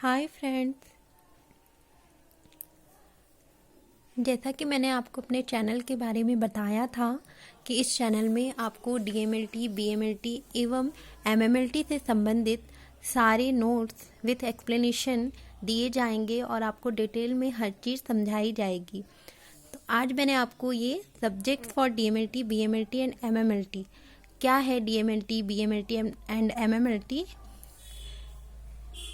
Hi friends. जैसा कि मैंने आपको अपने चैनल के बारे में बताया था कि इस चैनल में आपको डीएमएलटी, बीएमएलटी एवं एमएमएलटी से संबंधित सारे नोट्स विथ एक्सप्लेनेशन दिए जाएंगे और आपको डिटेल में हर चीज़ समझाई जाएगी। तो आज मैंने आपको ये subjects for DMLT, BMLT and MMLT, क्या है डीएमएलटी, बीएमएलटी एंड एमएमएलटी,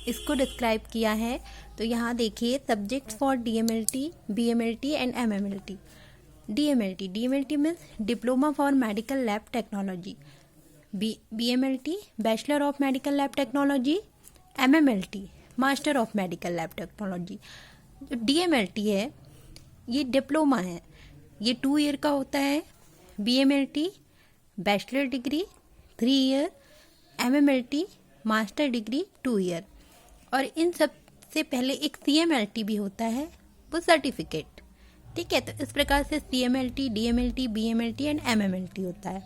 इसको डिस्क्राइब किया है। तो यहाँ देखिए, subjects for DMLT, BMLT and MMLT. DMLT means diploma for medical lab technology, BMLT bachelor of medical lab technology, MMLT master of medical lab technology. जो DMLT है ये डिप्लोमा है, ये 2 ईयर का होता है। BMLT bachelor degree 3 year, MMLT master degree 2 year. और इन सब से पहले एक सीएमएलटी भी होता है, वो सर्टिफिकेट। ठीक है, तो इस प्रकार से CMLT, DMLT, BMLT and MMLT होता है।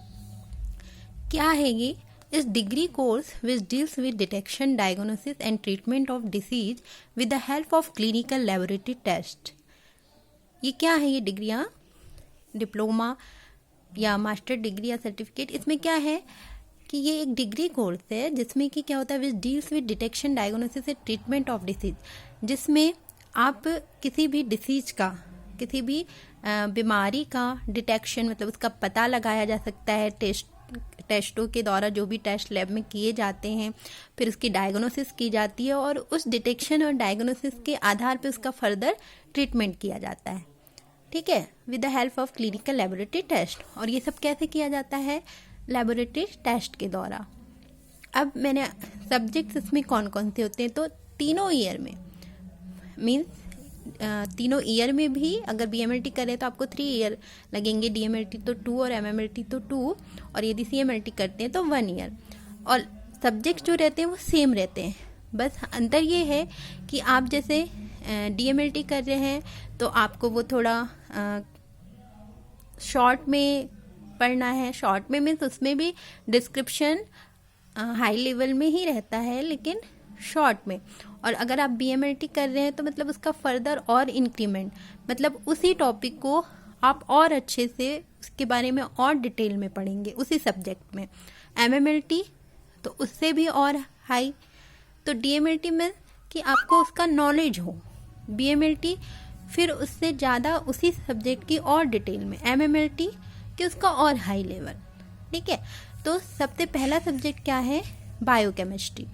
क्या है ये? इस degree course which deals with detection, diagnosis and treatment of disease with the help of clinical laboratory test. ये क्या है? ये डिग्रियाँ, डिप्लोमा या मास्टर डिग्री या सर्टिफिकेट, इसमें क्या है कि ये एक डिग्री कोर्स है जिसमें कि क्या होता है, विच deals with detection, diagnosis and treatment of disease, जिसमें आप किसी भी डिसीज का, किसी भी बीमारी का डिटेक्शन, मतलब उसका पता लगाया जा सकता है टेस्टों के द्वारा, जो भी टेस्ट लैब में किए जाते हैं, फिर उसकी डायग्नोसिस की जाती है और उस डिटेक्शन और डायग्नोसिस के आधार पर उसका फर्दर ट्रीटमेंट किया जाता है। ठीक है, with the help of clinical laboratory test. और ये सब कैसे किया जाता है? लेबोरेटरी टेस्ट के द्वारा। अब मैंने सब्जेक्ट्स इसमें कौन कौन से होते हैं, तो तीनों ईयर में, मीन्स तीनों ईयर में भी अगर बीएमएलटी करें तो आपको 3 ईयर लगेंगे, डीएमएलटी तो 2 और एमएमएलटी तो 2, और यदि सीएमएलटी करते हैं तो 1 ईयर। और सब्जेक्ट्स जो रहते हैं वो सेम रहते हैं, बस अंतर ये है कि आप जैसे डीएमएलटी कर रहे हैं तो आपको वो थोड़ा शॉर्ट में पढ़ना है। शॉर्ट में मीन्स उसमें भी डिस्क्रिप्शन हाई लेवल में ही रहता है, लेकिन शॉर्ट में। और अगर आप बीएमएलटी कर रहे हैं तो मतलब उसका फर्दर और इंक्रीमेंट, मतलब उसी टॉपिक को आप और अच्छे से उसके बारे में और डिटेल में पढ़ेंगे उसी सब्जेक्ट में। एमएमएलटी तो उससे भी और हाई। तो डीएमएलटी में कि आपको उसका नॉलेज हो, बीएमएलटी फिर उससे ज़्यादा उसी सब्जेक्ट की और डिटेल में, एमएमएलटी कि उसका और हाई लेवल। ठीक है, तो सबसे पहला सब्जेक्ट क्या है? बायोकेमिस्ट्री।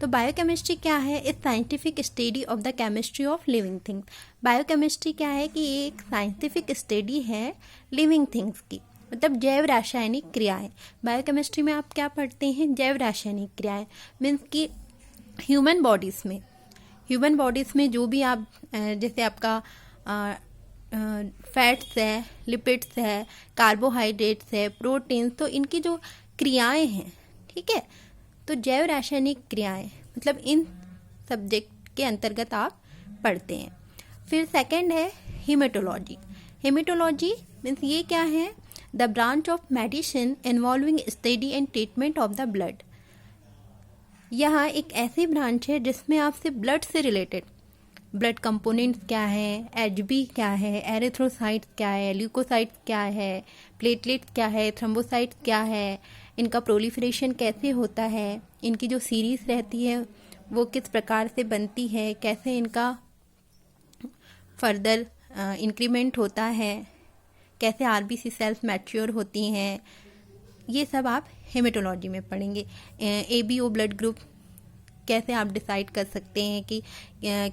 तो बायोकेमिस्ट्री क्या है? इस scientific study of the chemistry of living things. Biochemistry क्या है कि ये एक साइंटिफिक स्टडी है लिविंग थिंग्स की, मतलब जैव रासायनिक क्रियाएं। बायोकेमिस्ट्री में आप क्या पढ़ते हैं? जैव रासायनिक क्रियाएं, मीन्स कि ह्यूमन बॉडीज़ में जो भी आप, जैसे आपका फैट्स है, लिपिड्स है, कार्बोहाइड्रेट्स है, प्रोटीन्स, तो इनकी जो क्रियाएं हैं, ठीक है, तो जैव रासायनिक क्रियाएं, मतलब इन सब्जेक्ट के अंतर्गत आप पढ़ते हैं। फिर सेकंड है हेमेटोलॉजी। हेमेटोलॉजी मीन्स ये क्या है? The branch of medicine involving study and treatment of the blood. यह एक ऐसी ब्रांच है जिसमें आपसे ब्लड से रिलेटेड, ब्लड कंपोनेंट्स क्या है, एचबी क्या है, एरिथ्रोसाइट्स क्या है, ल्यूकोसाइट्स क्या है, प्लेटलेट्स क्या है, थ्रोम्बोसाइट्स क्या है, इनका प्रोलिफरेशन कैसे होता है, इनकी जो सीरीज रहती है वो किस प्रकार से बनती है, कैसे इनका फर्दर इंक्रीमेंट होता है, कैसे आरबीसी सेल्स मैच्योर होती हैं, ये सब आप हेमेटोलॉजी में पढ़ेंगे। एबीओ ब्लड ग्रुप कैसे आप डिसाइड कर सकते हैं कि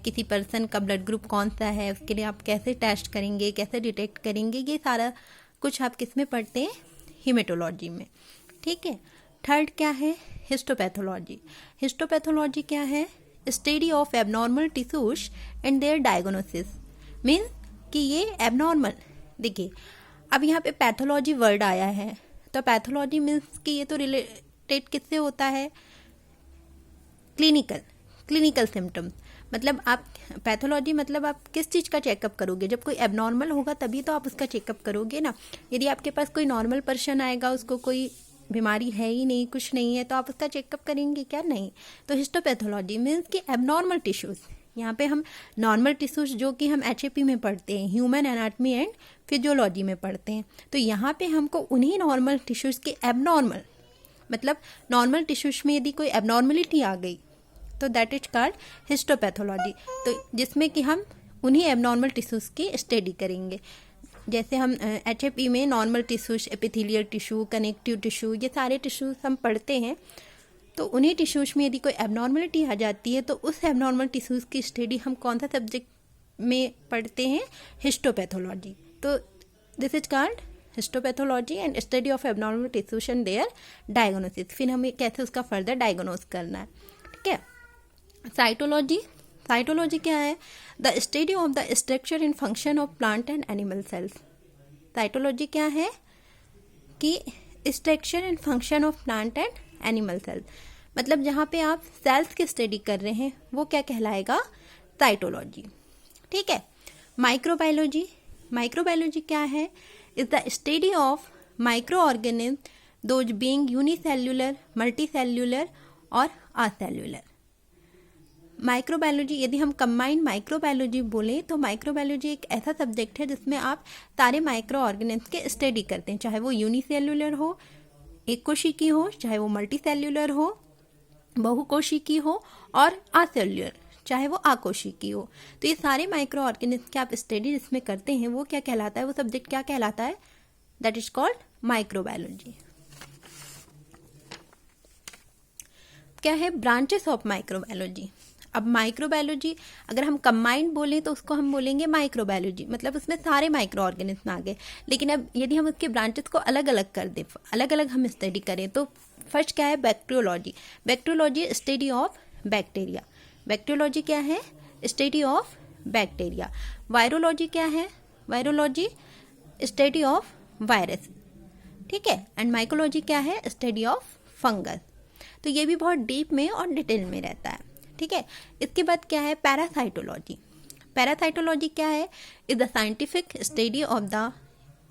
किसी पर्सन का ब्लड ग्रुप कौन सा है, उसके लिए आप कैसे टेस्ट करेंगे, कैसे डिटेक्ट करेंगे, ये सारा कुछ आप किस में पढ़ते हैं? हेमेटोलॉजी में। ठीक है, थर्ड क्या है? हिस्टोपैथोलॉजी। हिस्टोपैथोलॉजी क्या है? Study of abnormal tissues and their diagnosis. Means कि ये एबनॉर्मल, देखिए अब यहाँ पे पैथोलॉजी वर्ड आया है, तो पैथोलॉजी मीन्स कि ये तो रिलेटेड किससे होता है? Clinical symptoms. मतलब आप पैथोलॉजी, मतलब आप किस चीज़ का चेकअप करोगे? जब कोई एबनॉर्मल होगा तभी तो आप उसका चेकअप करोगे ना। यदि आपके पास कोई नॉर्मल पर्सन आएगा, उसको कोई बीमारी है ही नहीं, कुछ नहीं है, तो आप उसका चेकअप करेंगे क्या? नहीं। तो हिस्टोपैथोलॉजी मीन्स कि एबनॉर्मल टिश्यूज़। यहाँ पे हम नॉर्मल टिश्यूज़ जो कि हम HAP में पढ़ते हैं, ह्यूमन एनाटमी एंड फिजियोलॉजी में पढ़ते हैं, तो यहाँ पे हमको उन्हीं नॉर्मल टिश्यूज़ के एबनॉर्मल, मतलब नॉर्मल टिश्यूज़ में यदि कोई एबनॉर्मलिटी आ गई तो दैट इज कॉल्ड हिस्टोपैथोलॉजी। तो जिसमें कि हम उन्हीं एबनॉर्मल टिश्यूज़ की स्टडी करेंगे। जैसे हम HAP में normal tissues, epithelial tissue, connective tissue, ये सारे टिश्यूज हम पढ़ते हैं। तो उन्हीं टिश्यूज में यदि कोई एबनॉर्मलिटी आ जाती है तो उस एबनॉर्मल टिश्यूज की स्टडी हम कौन सा सब्जेक्ट में पढ़ते हैं? हिस्टोपैथोलॉजी। तो this is called histopathology and study of abnormal tissues and their diagnosis. फिर हमें कैसे उसका फर्दर डायग्नोस करना है, ठीक है। साइटोलॉजी, साइटोलॉजी क्या है? The study of the structure and function of plant and animal cells. Cytology क्या है? कि structure and function of plant and animal cells, मतलब जहाँ पे आप सेल्स की स्टडी कर रहे हैं वो क्या कहलाएगा? साइटोलॉजी, ठीक है। माइक्रोबायोलॉजी, माइक्रोबायोलॉजी क्या है? Is the study of micro organism those being unicellular, multicellular और असेल्युलर। माइक्रोबायोलॉजी, यदि हम कंबाइंड माइक्रोबायोलॉजी बोलें तो माइक्रोबायोलॉजी एक ऐसा सब्जेक्ट है जिसमें आप सारे माइक्रो ऑर्गेनिज्म के स्टडी करते हैं, चाहे वो यूनिसेल्युलर हो, एक कोशिकी हो, चाहे वो मल्टीसेल्युलर हो, बहुकोशिकी हो, और असेल्युलर, चाहे वो अकोशिकी हो। तो ये सारे माइक्रो ऑर्गेनिज्म के आप स्टडी जिसमें करते हैं वो क्या कहलाता है? वो सब्जेक्ट क्या कहलाता है? That is called microbiology. क्या है? Branches of microbiology. अब माइक्रोबायोलॉजी अगर हम कंबाइंड बोलें तो उसको हम बोलेंगे माइक्रोबायोलॉजी, मतलब उसमें सारे माइक्रो ऑर्गेनिज्म आ गए। लेकिन अब यदि हम उसके ब्रांचेस को अलग अलग कर दें, अलग अलग हम स्टडी करें, तो फर्स्ट क्या है? Bacteriology. Bacteriology study of bacteria. Bacteriology क्या है? Study of bacteria. वायरोलॉजी क्या है? वायरोलॉजी स्टडी ऑफ वायरस, ठीक है। एंड माइकोलॉजी क्या है? Study of fungus. तो ये भी बहुत डीप में और डिटेल में रहता है, ठीक है। इसके बाद क्या है? पैरासाइटोलॉजी। पैरासाइटोलॉजी क्या है? Is the scientific study of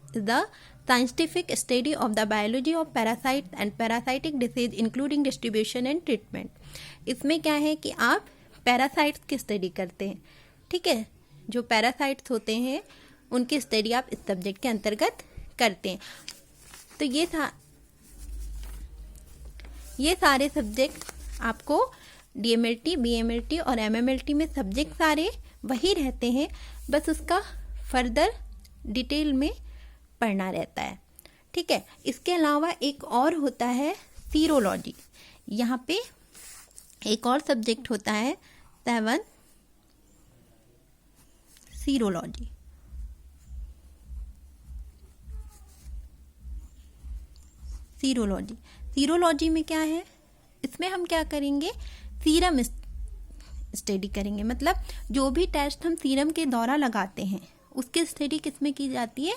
the scientific study of the biology of parasites and parasitic disease including distribution and treatment. इसमें क्या है कि आप पैरासाइट्स की स्टडी करते हैं, ठीक है। जो पैरासाइट्स होते हैं उनकी स्टडी आप इस सब्जेक्ट के अंतर्गत करते हैं। तो ये सारे सब्जेक्ट आपको DMLT, BMLT और MMLT में सब्जेक्ट सारे वही रहते हैं, बस उसका फर्दर डिटेल में पढ़ना रहता है, ठीक है। इसके अलावा एक और होता है सीरोलॉजी। यहाँ पे एक और सब्जेक्ट होता है 7 सीरोलॉजी। सीरोलॉजी, सीरोलॉजी में क्या है? इसमें हम क्या करेंगे? सीरम स्टडी करेंगे, मतलब जो भी टेस्ट हम सीरम के द्वारा लगाते हैं उसकी स्टडी किस में की जाती है?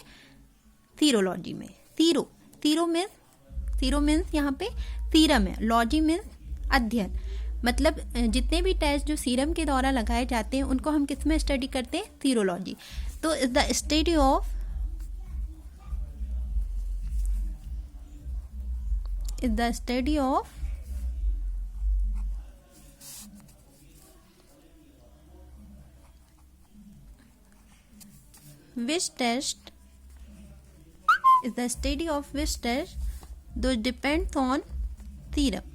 सीरोलॉजी में। सीरो मीन्स यहाँ पे सीरम है, लॉजी मीन्स अध्ययन, मतलब जितने भी टेस्ट जो सीरम के द्वारा लगाए जाते हैं उनको हम किस में स्टडी करते हैं? सीरोलॉजी। तो is the study of which test is the study of which test those depends on serum.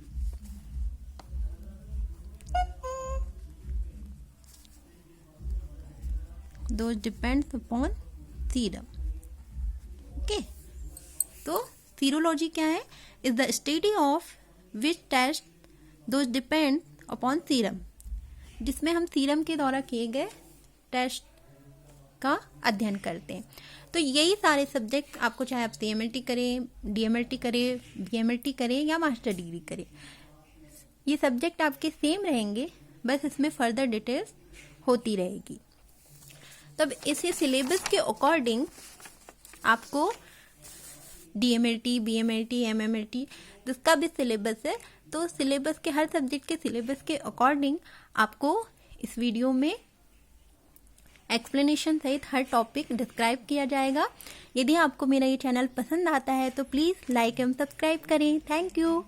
Those depends upon serum. Okay. तो serology क्या है? Is the study of which test those depend upon serum. जिसमें हम serum के द्वारा किए गए test का अध्ययन करते हैं। तो यही सारे सब्जेक्ट आपको, चाहे आप CMLT करें, DMLT करें, BMLT करें या मास्टर डिग्री करें, ये सब्जेक्ट आपके सेम रहेंगे, बस इसमें फर्दर डिटेल्स होती रहेगी। तब इसी सिलेबस के अकॉर्डिंग आपको DMLT, BMLT, MMLT जिसका भी सिलेबस है, तो सिलेबस के हर सब्जेक्ट के सिलेबस के अकॉर्डिंग आपको इस वीडियो में एक्सप्लेनेशन सहित हर टॉपिक डिस्क्राइब किया जाएगा। यदि आपको मेरा ये चैनल पसंद आता है तो प्लीज़ लाइक एवं सब्सक्राइब करें। Thank you.